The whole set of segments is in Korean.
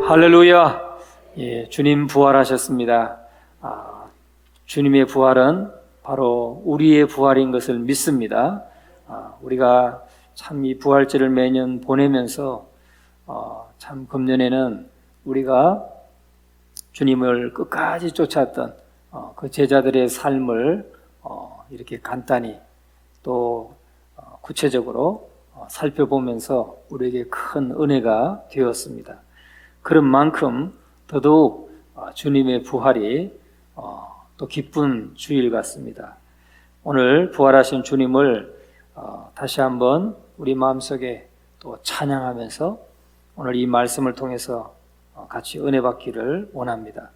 할렐루야. 예, 주님 부활하셨습니다. 주님의 부활은 바로 우리의 부활인 것을 믿습니다. 우리가 참 이 부활절을 매년 보내면서 참 금년에는 우리가 주님을 끝까지 쫓았던 그 제자들의 삶을 이렇게 간단히 또 구체적으로 살펴보면서 우리에게 큰 은혜가 되었습니다. 그런 만큼 더더욱 주님의 부활이 또 기쁜 주일 같습니다. 오늘 부활하신 주님을 다시 한번 우리 마음속에 또 찬양하면서 오늘 이 말씀을 통해서 같이 은혜 받기를 원합니다.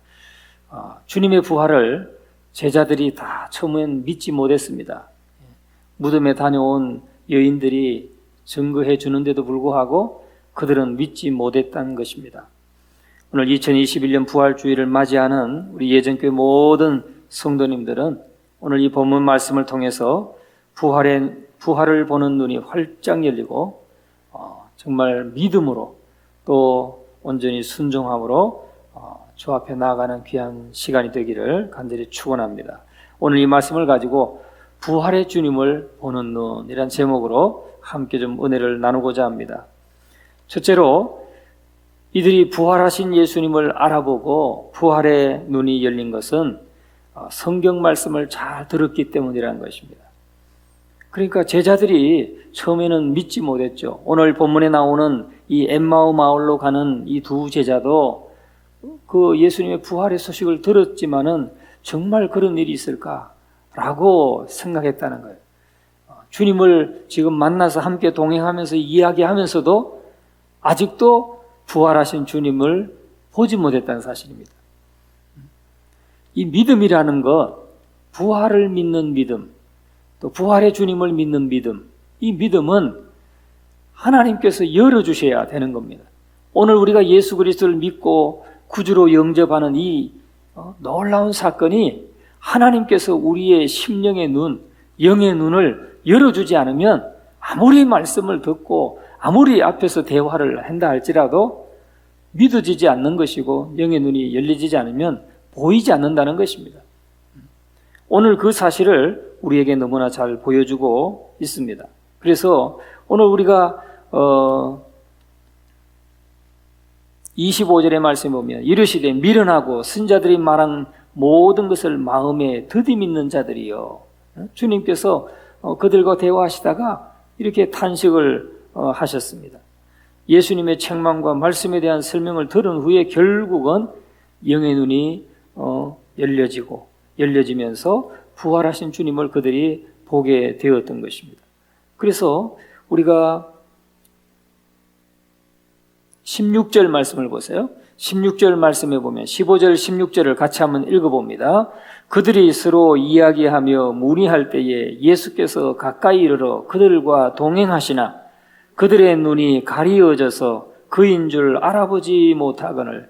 주님의 부활을 제자들이 다 처음엔 믿지 못했습니다. 무덤에 다녀온 여인들이 증거해 주는데도 불구하고 그들은 믿지 못했다는 것입니다. 오늘 2021년 부활주의를 맞이하는 우리 예전교회 모든 성도님들은 오늘 이 본문 말씀을 통해서 부활을 보는 눈이 활짝 열리고 정말 믿음으로 또 온전히 순종함으로 주 앞에 나아가는 귀한 시간이 되기를 간절히 축원합니다. 오늘 이 말씀을 가지고 부활의 주님을 보는 눈이란 제목으로 함께 좀 은혜를 나누고자 합니다. 첫째로 이들이 부활하신 예수님을 알아보고 부활의 눈이 열린 것은 성경 말씀을 잘 들었기 때문이라는 것입니다. 그러니까 제자들이 처음에는 믿지 못했죠. 오늘 본문에 나오는 이 엠마오 마을로 가는 이 두 제자도 그 예수님의 부활의 소식을 들었지만은 정말 그런 일이 있을까라고 생각했다는 거예요. 주님을 지금 만나서 함께 동행하면서 이야기하면서도 아직도 부활하신 주님을 보지 못했다는 사실입니다. 이 믿음이라는 것, 부활을 믿는 믿음, 또 부활의 주님을 믿는 믿음, 이 믿음은 하나님께서 열어주셔야 되는 겁니다. 오늘 우리가 예수 그리스도를 믿고 구주로 영접하는 이 놀라운 사건이 하나님께서 우리의 심령의 눈, 영의 눈을 열어주지 않으면 아무리 말씀을 듣고 아무리 앞에서 대화를 한다 할지라도 믿어지지 않는 것이고 영의 눈이 열리지 않으면 보이지 않는다는 것입니다. 오늘 그 사실을 우리에게 너무나 잘 보여주고 있습니다. 그래서 오늘 우리가 25절의 말씀에 보면 이르시되 미련하고 선자들이 말한 모든 것을 마음에 더디 믿는 자들이요. 주님께서 그들과 대화하시다가 이렇게 탄식을 하셨습니다. 예수님의 책망과 말씀에 대한 설명을 들은 후에 결국은 영의 눈이 열려지면서 부활하신 주님을 그들이 보게 되었던 것입니다. 그래서 우리가 16절 말씀을 보세요. 16절 말씀에 보면 15절 16절을 같이 한번 읽어봅니다. 그들이 서로 이야기하며 문의할 때에 예수께서 가까이 이르러 그들과 동행하시나 그들의 눈이 가리어져서 그인 줄 알아보지 못하거늘.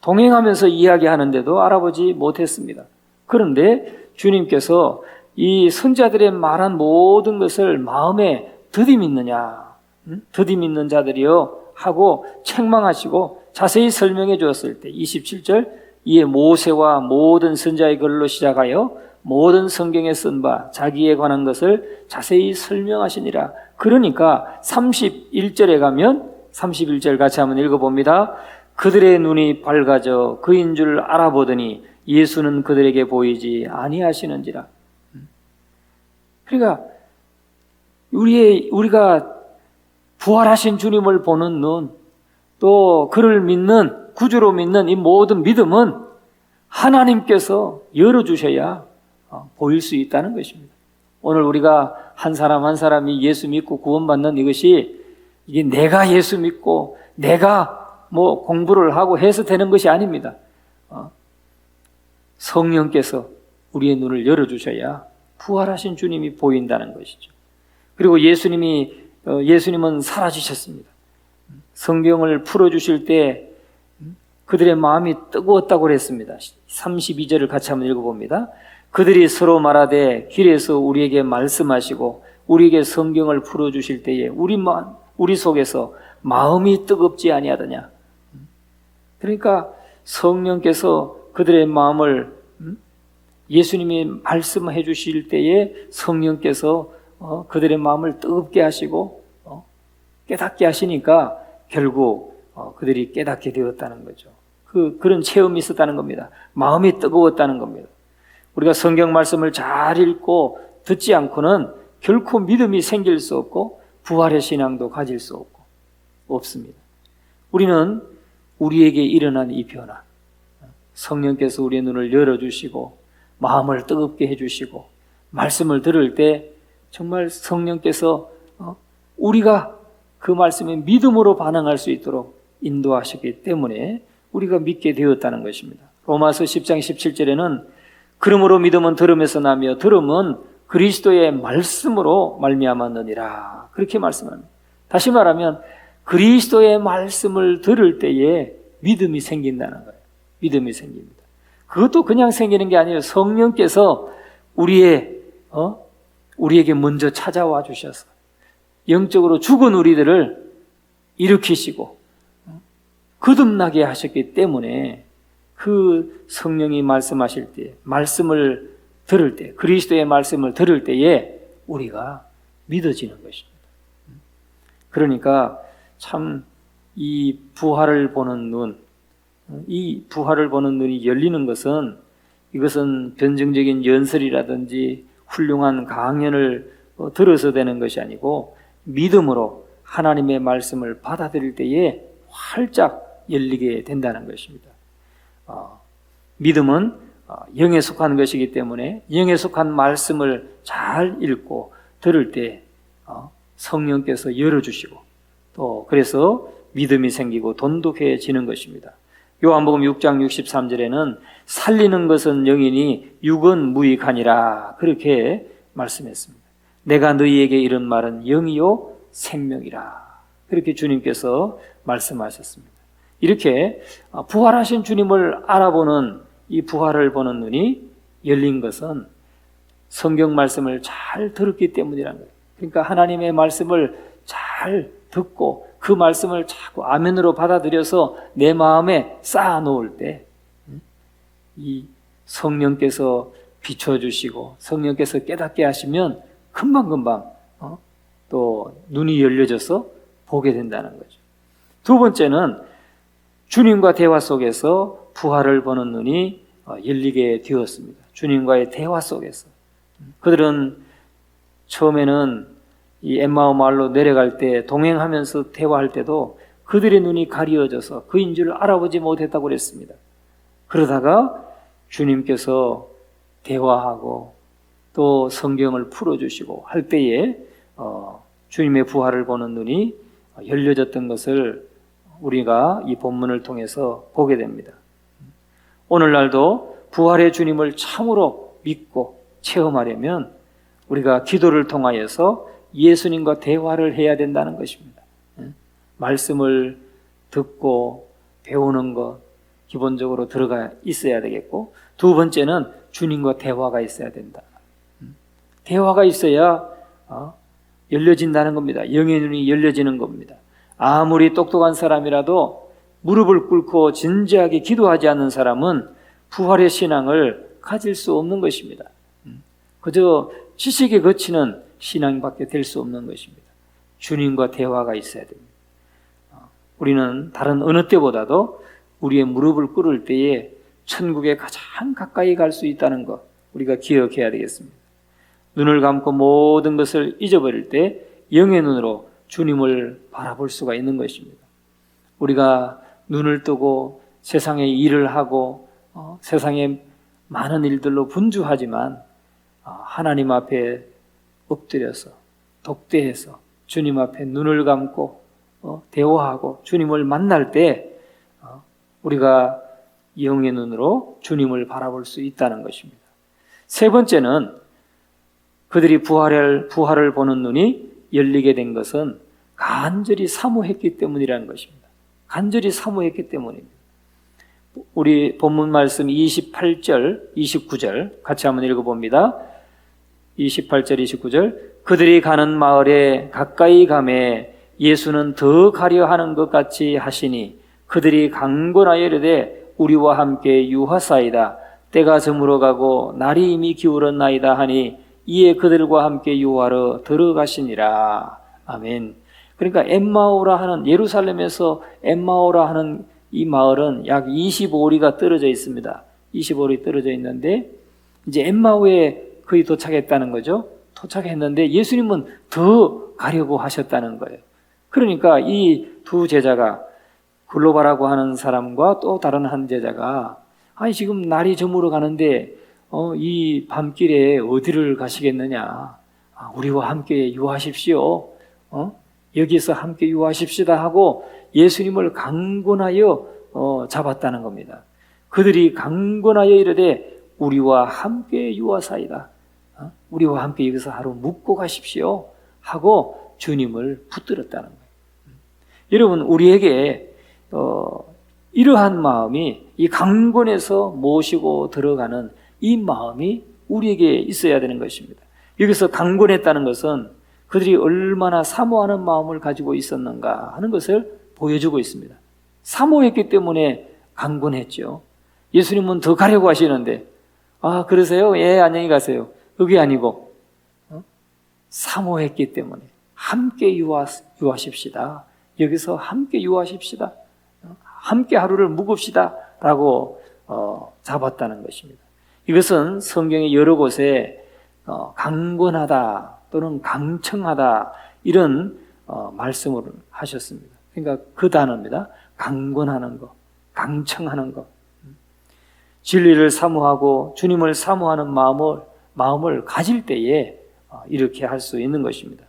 동행하면서 이야기하는데도 알아보지 못했습니다. 그런데 주님께서 이 선자들의 말한 모든 것을 마음에 더디 믿느냐, 더디 믿는 자들이요 하고 책망하시고 자세히 설명해 주었을 때 27절 이에 모세와 모든 선자의 글로 시작하여 모든 성경에 쓴 바 자기에 관한 것을 자세히 설명하시니라. 그러니까 31절에 가면 31절 같이 한번 읽어봅니다. 그들의 눈이 밝아져 그인 줄 알아보더니 예수는 그들에게 보이지 아니하시는지라. 그러니까 우리가 부활하신 주님을 보는 눈, 또 그를 믿는, 구주로 믿는 이 모든 믿음은 하나님께서 열어주셔야 보일 수 있다는 것입니다. 오늘 우리가 한 사람 한 사람이 예수 믿고 구원받는 이것이 이게 내가 예수 믿고 내가 뭐 공부를 하고 해서 되는 것이 아닙니다. 성령께서 우리의 눈을 열어주셔야 부활하신 주님이 보인다는 것이죠. 그리고 예수님은 사라지셨습니다. 성경을 풀어주실 때 그들의 마음이 뜨거웠다고 그랬습니다. 32절을 같이 한번 읽어봅니다. 그들이 서로 말하되 길에서 우리에게 말씀하시고 우리에게 성경을 풀어주실 때에 우리 속에서 마음이 뜨겁지 아니하더냐. 그러니까 성령께서 그들의 마음을 예수님이 말씀해 주실 때에 성령께서 그들의 마음을 뜨겁게 하시고 깨닫게 하시니까 결국 그들이 깨닫게 되었다는 거죠. 그런 체험이 있었다는 겁니다. 마음이 뜨거웠다는 겁니다. 우리가 성경 말씀을 잘 읽고 듣지 않고는 결코 믿음이 생길 수 없고 부활의 신앙도 가질 수 없습니다. 우리는 우리에게 일어난 이 변화, 성령께서 우리의 눈을 열어주시고 마음을 뜨겁게 해주시고 말씀을 들을 때 정말 성령께서 우리가 그 말씀에 믿음으로 반응할 수 있도록 인도하셨기 때문에 우리가 믿게 되었다는 것입니다. 로마서 10장 17절에는 그러므로 믿음은 들음에서 나며 들음은 그리스도의 말씀으로 말미암았느니라 그렇게 말씀합니다. 다시 말하면 그리스도의 말씀을 들을 때에 믿음이 생긴다는 거예요. 믿음이 생깁니다. 그것도 그냥 생기는 게 아니에요. 성령께서 우리에게 먼저 찾아와 주셔서 영적으로 죽은 우리들을 일으키시고 거듭나게 하셨기 때문에 그 성령이 말씀하실 때, 말씀을 들을 때, 그리스도의 말씀을 들을 때에 우리가 믿어지는 것입니다. 그러니까 참 이 부활을 보는 눈, 이 부활을 보는 눈이 열리는 것은 이것은 변증적인 연설이라든지 훌륭한 강연을 들어서 되는 것이 아니고 믿음으로 하나님의 말씀을 받아들일 때에 활짝 열리게 된다는 것입니다. 믿음은 영에 속한 것이기 때문에 영에 속한 말씀을 잘 읽고 들을 때 성령께서 열어주시고 또 그래서 믿음이 생기고 돈독해지는 것입니다. 요한복음 6장 63절에는 살리는 것은 영이니 육은 무익하니라 그렇게 말씀했습니다. 내가 너희에게 이런 말은 영이요 생명이라 그렇게 주님께서 말씀하셨습니다. 이렇게 부활하신 주님을 알아보는 이 부활을 보는 눈이 열린 것은 성경 말씀을 잘 들었기 때문이라는 거예요. 그러니까 하나님의 말씀을 잘 듣고 그 말씀을 자꾸 아멘으로 받아들여서 내 마음에 쌓아놓을 때 이 성령께서 비춰주시고 성령께서 깨닫게 하시면 금방금방 또 눈이 열려져서 보게 된다는 거죠. 두 번째는 주님과 대화 속에서 부활을 보는 눈이 열리게 되었습니다. 주님과의 대화 속에서 그들은 처음에는 이 엠마오 마을로 내려갈 때 동행하면서 대화할 때도 그들의 눈이 가려져서 그인 줄 알아보지 못했다고 그랬습니다. 그러다가 주님께서 대화하고 또 성경을 풀어주시고 할 때에 주님의 부활을 보는 눈이 열려졌던 것을 우리가 이 본문을 통해서 보게 됩니다. 오늘날도 부활의 주님을 참으로 믿고 체험하려면 우리가 기도를 통하여서 예수님과 대화를 해야 된다는 것입니다. 말씀을 듣고 배우는 것 기본적으로 들어가 있어야 되겠고 두 번째는 주님과 대화가 있어야 된다. 대화가 있어야 열려진다는 겁니다. 영의 눈이 열려지는 겁니다. 아무리 똑똑한 사람이라도 무릎을 꿇고 진지하게 기도하지 않는 사람은 부활의 신앙을 가질 수 없는 것입니다. 그저 지식에 거치는 신앙밖에 될 수 없는 것입니다. 주님과 대화가 있어야 됩니다. 우리는 다른 어느 때보다도 우리의 무릎을 꿇을 때에 천국에 가장 가까이 갈 수 있다는 것 우리가 기억해야 되겠습니다. 눈을 감고 모든 것을 잊어버릴 때 영의 눈으로 주님을 바라볼 수가 있는 것입니다. 우리가 눈을 뜨고 세상의 일을 하고 세상의 많은 일들로 분주하지만 하나님 앞에 엎드려서 독대해서 주님 앞에 눈을 감고 대화하고 주님을 만날 때 우리가 영의 눈으로 주님을 바라볼 수 있다는 것입니다. 세 번째는 그들이 부활을 보는 눈이 열리게 된 것은 간절히 사모했기 때문이라는 것입니다. 간절히 사모했기 때문입니다. 우리 본문 말씀 28절, 29절 같이 한번 읽어봅니다. 28절, 29절 그들이 가는 마을에 가까이 가매 예수는 더 가려 하는 것 같이 하시니 그들이 강권하여 이르되 우리와 함께 유하사이다. 때가 저물어 가고 날이 이미 기울었나이다 하니 이에 그들과 함께 유하러 들어가시니라. 아멘. 그러니까 엠마오라 하는, 예루살렘에서 엠마오라 하는 이 마을은 약 25리가 떨어져 있습니다. 25리 떨어져 있는데 이제 엠마오에 거의 도착했다는 거죠. 도착했는데 예수님은 더 가려고 하셨다는 거예요. 그러니까 이 두 제자가, 글로바라고 하는 사람과 또 다른 한 제자가, 아니 지금 날이 저물어 가는데 이 밤길에 어디를 가시겠느냐, 우리와 함께 유하십시오, 여기서 함께 유하십시다 하고 예수님을 강권하여 잡았다는 겁니다. 그들이 강권하여 이르되 우리와 함께 유하사이다. 우리와 함께 여기서 하루 묵고 가십시오 하고 주님을 붙들었다는 거예요. 여러분, 우리에게 이러한 마음이, 이 강권에서 모시고 들어가는 이 마음이 우리에게 있어야 되는 것입니다. 여기서 강권했다는 것은 그들이 얼마나 사모하는 마음을 가지고 있었는가 하는 것을 보여주고 있습니다. 사모했기 때문에 강권했죠. 예수님은 더 가려고 하시는데, 그러세요? 예, 안녕히 가세요. 그게 아니고 사모했기 때문에 함께 유하십시다. 여기서 함께 유하십시다. 함께 하루를 묵읍시다 라고 잡았다는 것입니다. 이것은 성경의 여러 곳에 강권하다 또는 강청하다 이런 말씀을 하셨습니다. 그러니까 그 단어입니다. 강권하는 것, 강청하는 것. 진리를 사모하고 주님을 사모하는 마음을 가질 때에 이렇게 할 수 있는 것입니다.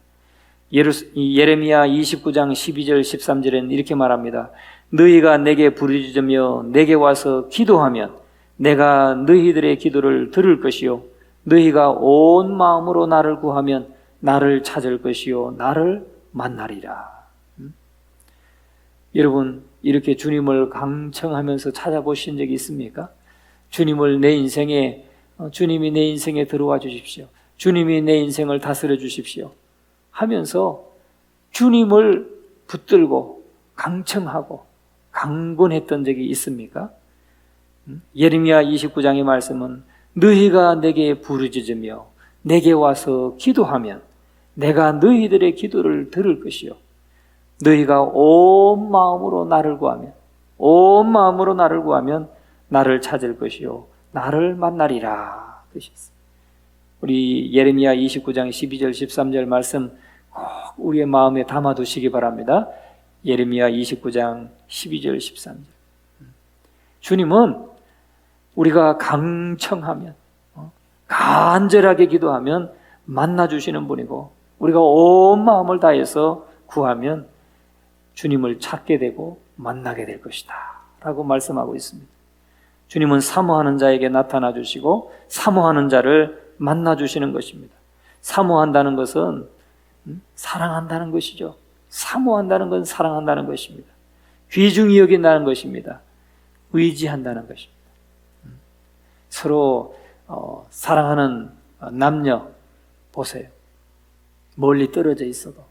예레미야 29장 12절 13절에는 이렇게 말합니다. 너희가 내게 부르짖으며 내게 와서 기도하면 내가 너희들의 기도를 들을 것이요 너희가 온 마음으로 나를 구하면 나를 찾을 것이요 나를 만나리라. 여러분, 이렇게 주님을 강청하면서 찾아보신 적이 있습니까? 주님이 내 인생에 들어와 주십시오. 주님이 내 인생을 다스려 주십시오 하면서 주님을 붙들고 강청하고 강권했던 적이 있습니까? 예레미야 29장의 말씀은 너희가 내게 부르짖으며 내게 와서 기도하면 내가 너희들의 기도를 들을 것이요 너희가 온 마음으로 나를 구하면 나를 찾을 것이요 나를 만나리라 그러셨어요. 우리 예레미야 29장 12절 13절 말씀 꼭 우리의 마음에 담아두시기 바랍니다. 예레미야 29장 12절 13절. 주님은 우리가 강청하면 간절하게 기도하면 만나주시는 분이고 우리가 온 마음을 다해서 구하면 주님을 찾게 되고 만나게 될 것이다 라고 말씀하고 있습니다. 주님은 사모하는 자에게 나타나 주시고 사모하는 자를 만나 주시는 것입니다. 사모한다는 것은 사랑한다는 것이죠. 사모한다는 건 사랑한다는 것입니다. 귀중히 여긴다는 것입니다. 의지한다는 것입니다. 서로 사랑하는 남녀 보세요. 멀리 떨어져 있어도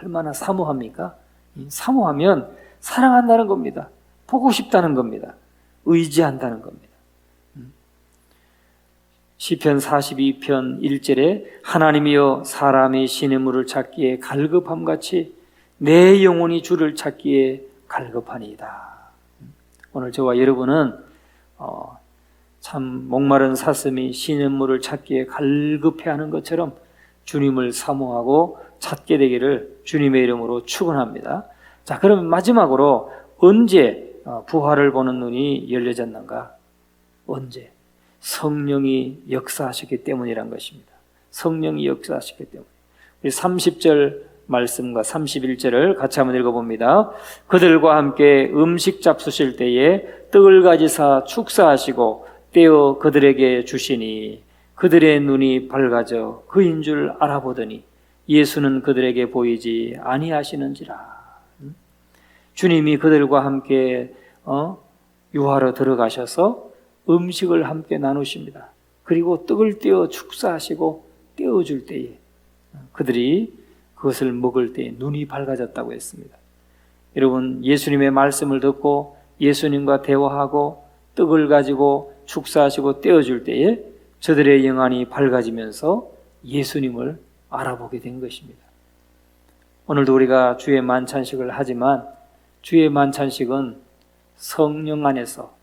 얼마나 사모합니까? 사모하면 사랑한다는 겁니다. 보고 싶다는 겁니다. 의지한다는 겁니다. 시편 42편 1절에 하나님이여 사람이 시냇물을 찾기에 갈급함같이 내 영혼이 주를 찾기에 갈급하니이다. 오늘 저와 여러분은 참 목마른 사슴이 시냇물을 찾기에 갈급해하는 것처럼 주님을 사모하고 찾게 되기를 주님의 이름으로 축원합니다. 자, 그럼 마지막으로 언제 부활을 보는 눈이 열려졌는가? 언제? 성령이 역사하셨기 때문이란 것입니다. 성령이 역사하셨기 때문에. 우리 30절 말씀과 31절을 같이 한번 읽어봅니다. 그들과 함께 음식 잡수실 때에 떡을 가지사 축사하시고 떼어 그들에게 주시니 그들의 눈이 밝아져 그인 줄 알아보더니 예수는 그들에게 보이지 아니하시는지라. 주님이 그들과 함께 유하러 들어가셔서 음식을 함께 나누십니다. 그리고 떡을 떼어 축사하시고 떼어줄 때에 그들이 그것을 먹을 때에 눈이 밝아졌다고 했습니다. 여러분, 예수님의 말씀을 듣고 예수님과 대화하고 떡을 가지고 축사하시고 떼어줄 때에 저들의 영안이 밝아지면서 예수님을 알아보게 된 것입니다. 오늘도 우리가 주의 만찬식을 하지만 주의 만찬식은 성령 안에서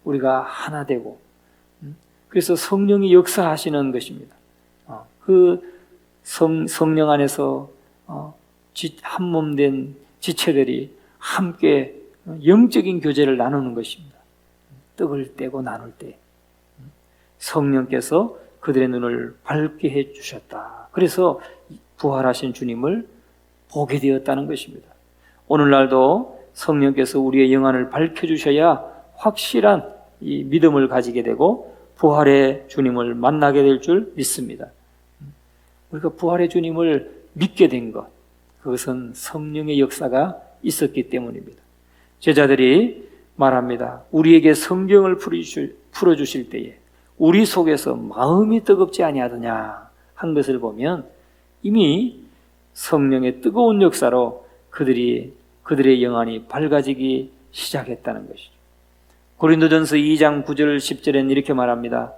우리가 하나 되고, 그래서 성령이 역사하시는 것입니다. 그 성령 안에서 한 몸 된 지체들이 함께 영적인 교제를 나누는 것입니다. 떡을 떼고 나눌 때 성령께서 그들의 눈을 밝게 해주셨다. 그래서 부활하신 주님을 보게 되었다는 것입니다. 오늘날도 성령께서 우리의 영안을 밝혀주셔야 확실한 이 믿음을 가지게 되고 부활의 주님을 만나게 될 줄 믿습니다. 우리가 부활의 주님을 믿게 된 것, 그것은 성령의 역사가 있었기 때문입니다. 제자들이 말합니다. 우리에게 성경을 풀어주실 때에 우리 속에서 마음이 뜨겁지 아니하더냐 한 것을 보면 이미 성령의 뜨거운 역사로 그들의 영안이 밝아지기 시작했다는 것이죠. 고린도전서 2장 9절 10절에는 이렇게 말합니다.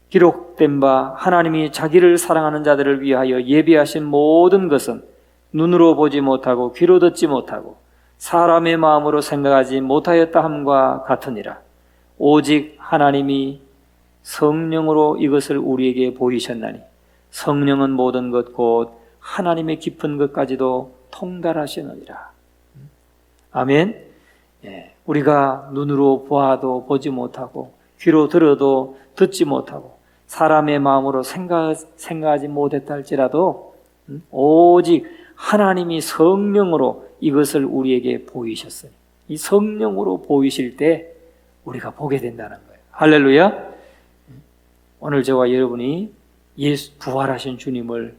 기록된 바 하나님이 자기를 사랑하는 자들을 위하여 예비하신 모든 것은 눈으로 보지 못하고 귀로 듣지 못하고 사람의 마음으로 생각하지 못하였다 함과 같으니라. 오직 하나님이 성령으로 이것을 우리에게 보이셨나니 성령은 모든 것 곧 하나님의 깊은 것까지도 통달하시느니라. 아멘. 우리가 눈으로 보아도 보지 못하고 귀로 들어도 듣지 못하고 사람의 마음으로 생각하지 못했다 할지라도 오직 하나님이 성령으로 이것을 우리에게 보이셨으니 이 성령으로 보이실 때 우리가 보게 된다는 거예요. 할렐루야. 오늘 저와 여러분이 부활하신 주님을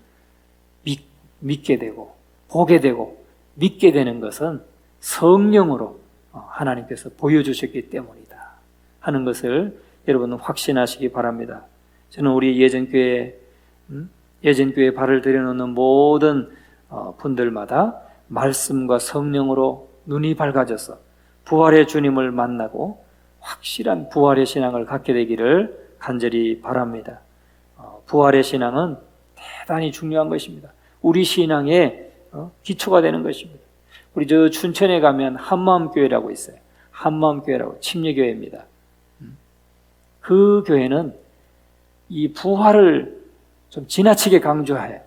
믿게 되고 보게 되고 믿게 되는 것은 성령으로 하나님께서 보여주셨기 때문이다 하는 것을 여러분은 확신하시기 바랍니다. 저는 우리 예전교회 발을 들여놓는 모든 분들마다 말씀과 성령으로 눈이 밝아져서 부활의 주님을 만나고 확실한 부활의 신앙을 갖게 되기를 간절히 바랍니다. 부활의 신앙은 대단히 중요한 것입니다. 우리 신앙의 기초가 되는 것입니다. 우리 저 춘천에 가면 한마음교회라고 있어요. 한마음교회라고 침례교회입니다. 그 교회는 이 부활을 좀 지나치게 강조해요.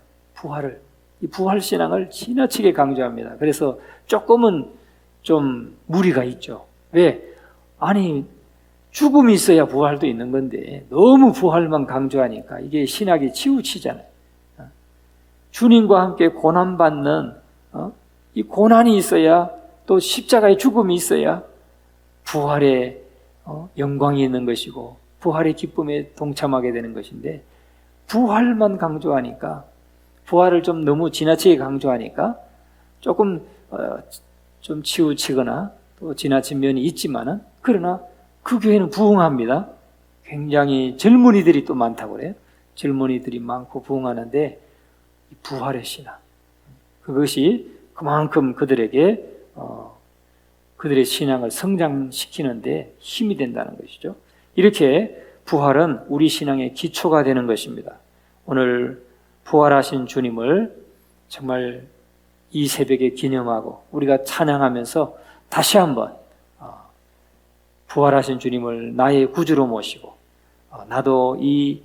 이 부활 신앙을 지나치게 강조합니다. 그래서 조금은 좀 무리가 있죠. 왜? 아니, 죽음이 있어야 부활도 있는 건데 너무 부활만 강조하니까 이게 신학이 치우치잖아요. 주님과 함께 고난받는 이 고난이 있어야 또 십자가의 죽음이 있어야 부활의 영광이 있는 것이고 부활의 기쁨에 동참하게 되는 것인데 부활만 강조하니까 부활을 좀 너무 지나치게 강조하니까 조금 좀 치우치거나 또 지나친 면이 있지만은 그러나 그 교회는 부흥합니다. 굉장히 젊은이들이 또 많다고 그래요. 젊은이들이 많고 부흥하는데 부활의 신앙 그것이 그만큼 그들에게 그들의 신앙을 성장시키는데 힘이 된다는 것이죠. 이렇게 부활은 우리 신앙의 기초가 되는 것입니다. 오늘 부활하신 주님을 정말 이 새벽에 기념하고 우리가 찬양하면서 다시 한번 부활하신 주님을 나의 구주로 모시고 나도 이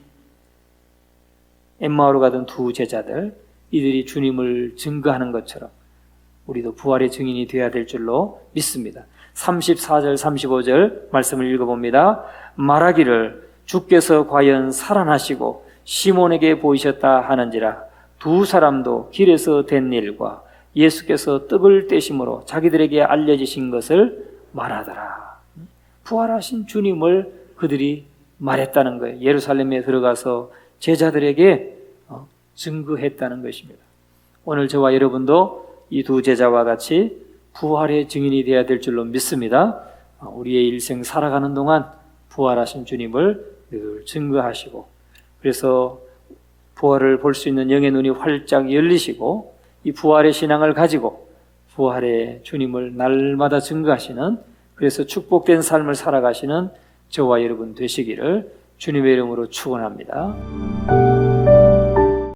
엠마오로 가던 두 제자들 이들이 주님을 증거하는 것처럼 우리도 부활의 증인이 되어야 될 줄로 믿습니다. 34절 35절 말씀을 읽어봅니다. 말하기를 주께서 과연 살아나시고 시몬에게 보이셨다 하는지라 두 사람도 길에서 된 일과 예수께서 떡을 떼심으로 자기들에게 알려지신 것을 말하더라. 부활하신 주님을 그들이 말했다는 거예요. 예루살렘에 들어가서 제자들에게 증거했다는 것입니다. 오늘 저와 여러분도 이 두 제자와 같이 부활의 증인이 되어야 될 줄로 믿습니다. 우리의 일생 살아가는 동안 부활하신 주님을 늘 증거하시고 그래서 부활을 볼 수 있는 영의 눈이 활짝 열리시고 이 부활의 신앙을 가지고 부활의 주님을 날마다 증거하시는, 그래서 축복된 삶을 살아가시는 저와 여러분 되시기를 주님의 이름으로 축원합니다.